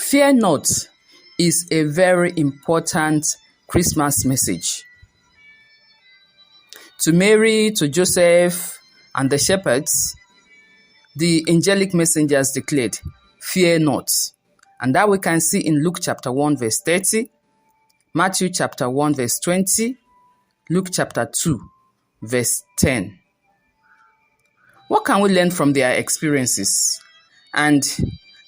Fear not is a very important Christmas message. To Mary, to Joseph, and the shepherds, the angelic messengers declared, "Fear not." And that we can see in Luke chapter 1, verse 30, Matthew chapter 1, verse 20, Luke chapter 2, verse 10. What can we learn from their experiences? And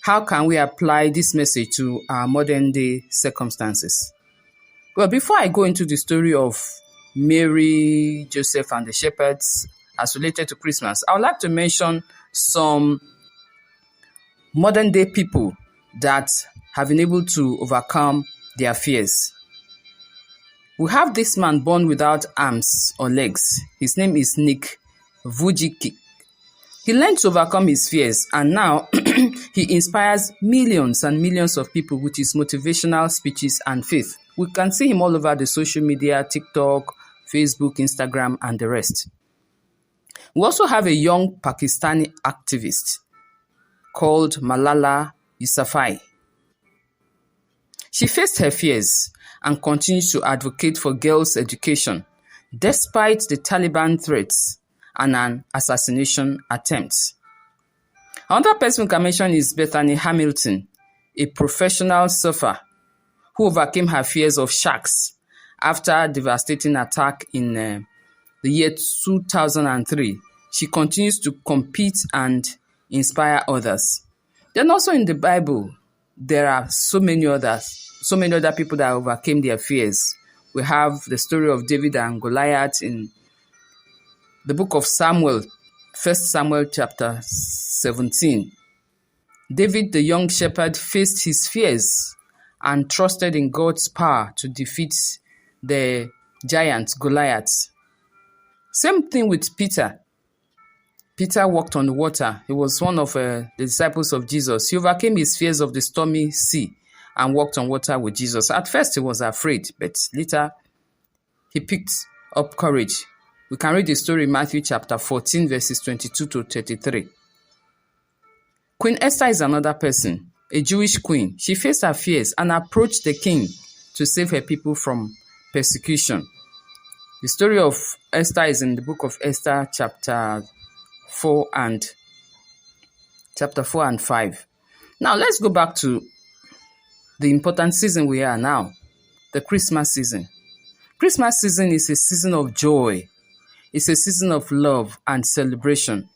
how can we apply this message to our modern day circumstances? Well, before I go into the story of Mary, Joseph, and the shepherds as related to Christmas, I would like to mention some modern day people that have been able to overcome their fears. We have this man born without arms or legs. His name is Nick Vujicic. He learned to overcome his fears, and now he inspires millions and millions of people with his motivational speeches and faith. We can see him all over the social media, TikTok, Facebook, Instagram, and the rest. We also have a young Pakistani activist called Malala Yousafzai. She faced her fears and continues to advocate for girls' education, despite the Taliban threats and an assassination attempt. Another person we can mention is Bethany Hamilton, a professional surfer who overcame her fears of sharks after a devastating attack in the year 2003. She continues to compete and inspire others. Then also in the Bible, there are so many other people that overcame their fears. We have the story of David and Goliath in the book of Samuel, 1 Samuel chapter 17. David, the young shepherd, faced his fears and trusted in God's power to defeat the giant Goliath. Same thing with Peter. Peter walked on the water. He was one of the disciples of Jesus. He overcame his fears of the stormy sea and walked on water with Jesus. At first, he was afraid, but later he picked up courage. We can read the story in Matthew chapter 14, verses 22 to 33. Queen Esther is another person, a Jewish queen. She faced her fears and approached the king to save her people from persecution. The story of Esther is in the book of Esther, chapter 4 and 5. Now, let's go back to the important season we are now, the Christmas season. Christmas season is a season of joy. It's a season of love and celebration.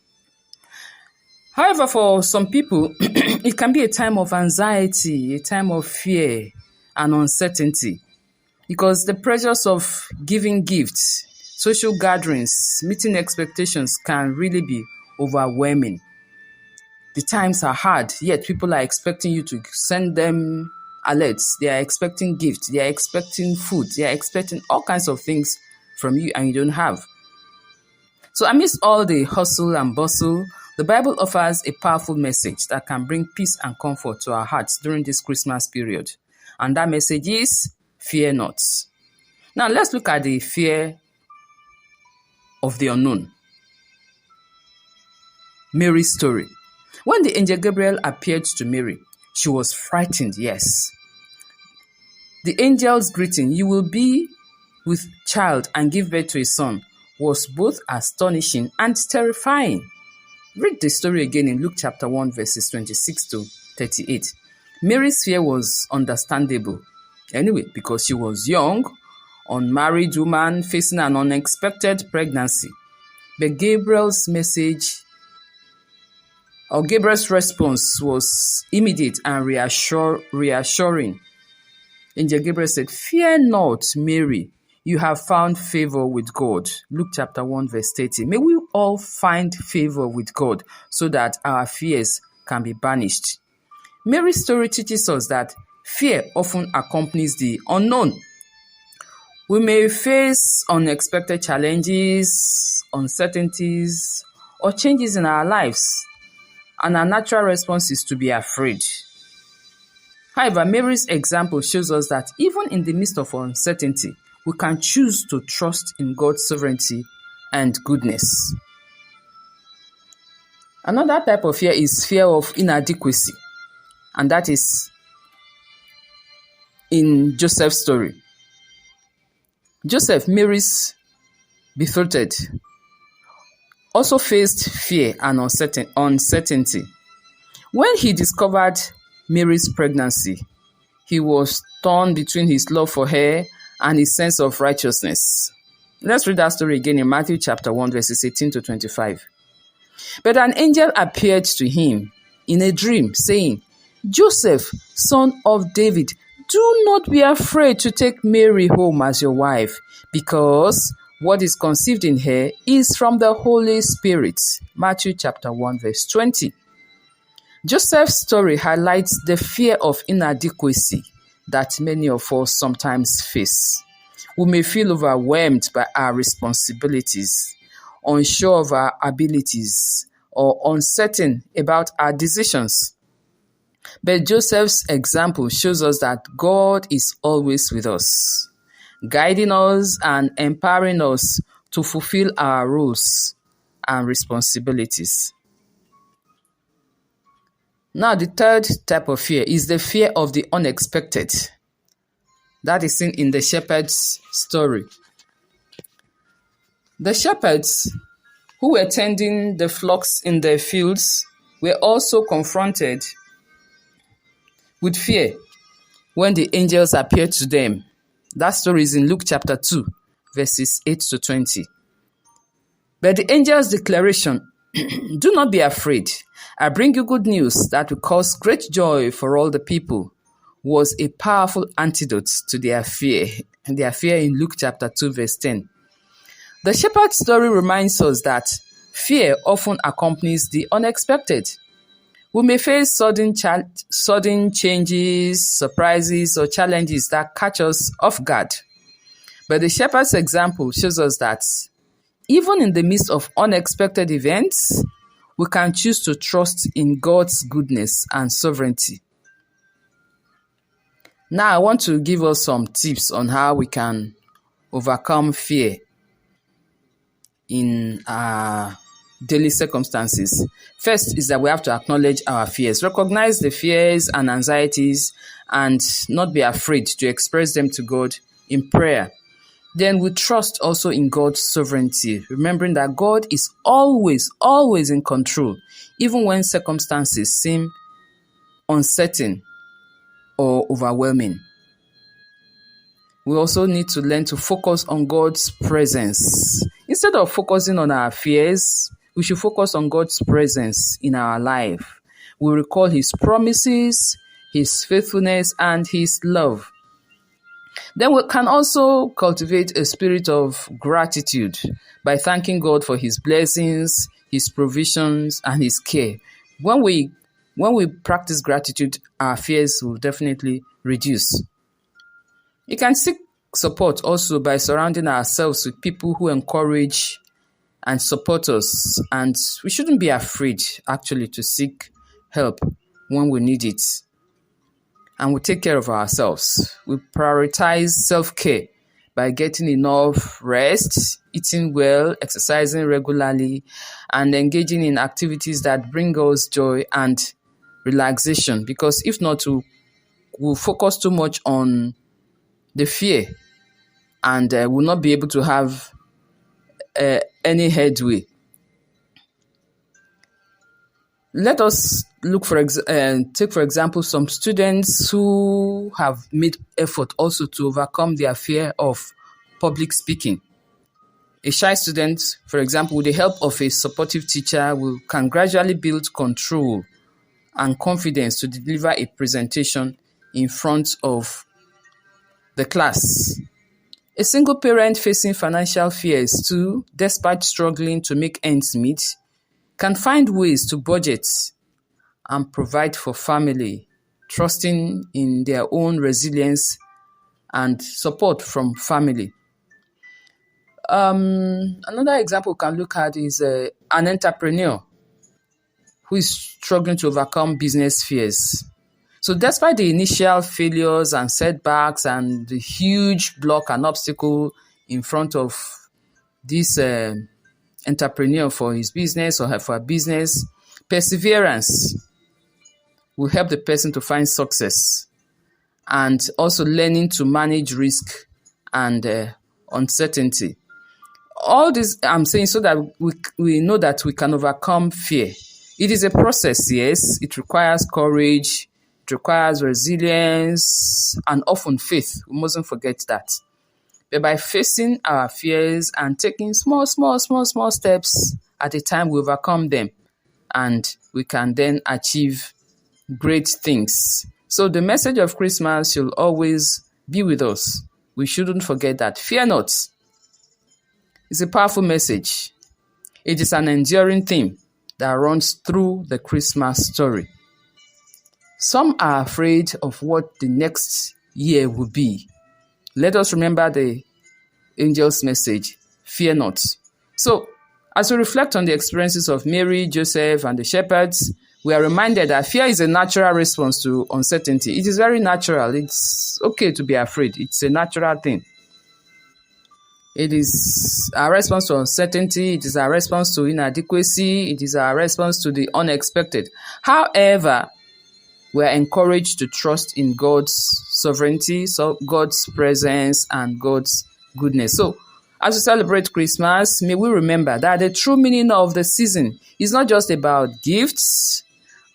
However, for some people, it can be a time of anxiety, a time of fear and uncertainty, because the pressures of giving gifts, social gatherings, meeting expectations can really be overwhelming. The times are hard, yet people are expecting you to send them alerts. They are expecting gifts. They are expecting food. They are expecting all kinds of things from you, and you don't have. So amidst all the hustle and bustle, the Bible offers a powerful message that can bring peace and comfort to our hearts during this Christmas period. And that message is, fear not. Now let's look at the fear of the unknown. Mary's story. When the angel Gabriel appeared to Mary, she was frightened, yes. The angel's greeting, "You will be with child and give birth to a son," was both astonishing and terrifying. Read the story again in Luke chapter 1, verses 26 to 38. Mary's fear was understandable. Anyway, because she was young, unmarried woman facing an unexpected pregnancy. But Gabriel's response was immediate and reassuring. Angel Gabriel said, "Fear not, Mary. You have found favor with God." Luke chapter 1, verse 30. May we all find favor with God so that our fears can be banished. Mary's story teaches us that fear often accompanies the unknown. We may face unexpected challenges, uncertainties, or changes in our lives, and our natural response is to be afraid. However, Mary's example shows us that even in the midst of uncertainty, we can choose to trust in God's sovereignty and goodness. Another type of fear is fear of inadequacy, and that is in Joseph's story. Joseph, Mary's betrothed, also faced fear and uncertainty. When he discovered Mary's pregnancy, he was torn between his love for her and his sense of righteousness. Let's read that story again in Matthew chapter 1, verses 18 to 25. But an angel appeared to him in a dream, saying, Joseph, son of David, do not be afraid to take Mary home as your wife, because what is conceived in her is from the Holy Spirit. Matthew chapter 1, verse 20. Joseph's story highlights the fear of inadequacy that many of us sometimes face. We may feel overwhelmed by our responsibilities, unsure of our abilities, or uncertain about our decisions. But Joseph's example shows us that God is always with us, guiding us and empowering us to fulfill our roles and responsibilities. Now, the third type of fear is the fear of the unexpected. That is seen in the shepherd's story. The shepherds who were tending the flocks in their fields were also confronted with fear when the angels appeared to them. That story is in Luke chapter 2, verses 8 to 20. But the angel's declaration, do not be afraid. I bring you good news that will cause great joy for all the people, was a powerful antidote to their fear in Luke chapter 2, verse 10. The shepherd's story reminds us that fear often accompanies the unexpected. We may face sudden changes, surprises, or challenges that catch us off guard. But the shepherd's example shows us that even in the midst of unexpected events, we can choose to trust in God's goodness and sovereignty. Now, I want to give us some tips on how we can overcome fear in our daily circumstances. First is that we have to acknowledge our fears, recognize the fears and anxieties, and not be afraid to express them to God in prayer. Then we trust also in God's sovereignty, remembering that God is always in control, even when circumstances seem uncertain or overwhelming. We also need to learn to focus on God's presence. Instead of focusing on our fears, we should focus on God's presence in our life. We recall His promises, His faithfulness, and His love. Then we can also cultivate a spirit of gratitude by thanking God for His blessings, His provisions, and His care. When we practice gratitude, our fears will definitely reduce. You can seek support also by surrounding ourselves with people who encourage and support us. And we shouldn't be afraid, actually, to seek help when we need it. And we take care of ourselves. We prioritize self-care by getting enough rest, eating well, exercising regularly, and engaging in activities that bring us joy and relaxation. Because if not, we'll focus too much on the fear and will not be able to have any headway. Let us take for example some students who have made effort also to overcome their fear of public speaking. A shy student, for example, with the help of a supportive teacher, can gradually build control and confidence to deliver a presentation in front of the class. A single parent facing financial fears too, despite struggling to make ends meet, can find ways to budget and provide for family, trusting in their own resilience and support from family. Another example we can look at is an entrepreneur who is struggling to overcome business fears. So despite the initial failures and setbacks and the huge block and obstacle in front of this entrepreneur for his business or for a business, perseverance will help the person to find success and also learning to manage risk and uncertainty. All this I'm saying so that we know that we can overcome fear. It is a process, yes. It requires courage, it requires resilience, and often faith. We mustn't forget that. But by facing our fears and taking small steps at a time, we overcome them, and we can then achieve great things. So the message of Christmas should always be with us. We shouldn't forget that. Fear not. It's a powerful message. It is an enduring theme that runs through the Christmas story. Some are afraid of what the next year will be. Let us remember the angel's message, fear not. So, as we reflect on the experiences of Mary, Joseph, and the shepherds, we are reminded that fear is a natural response to uncertainty. It is very natural. It's okay to be afraid. It's a natural thing. It is our response to uncertainty. It is our response to inadequacy. It is our response to the unexpected. However, we are encouraged to trust in God's sovereignty, so God's presence, and God's goodness. So, as we celebrate Christmas, may we remember that the true meaning of the season is not just about gifts,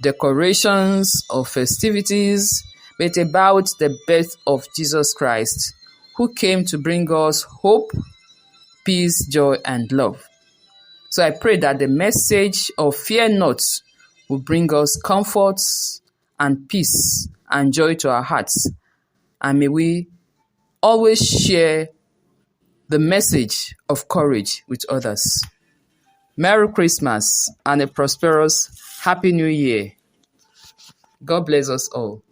decorations, or festivities, but about the birth of Jesus Christ, who came to bring us hope, peace, joy, and love. So I pray that the message of fear not will bring us comfort and peace and joy to our hearts. And may we always share the message of courage with others. Merry Christmas and a prosperous Happy New Year. God bless us all.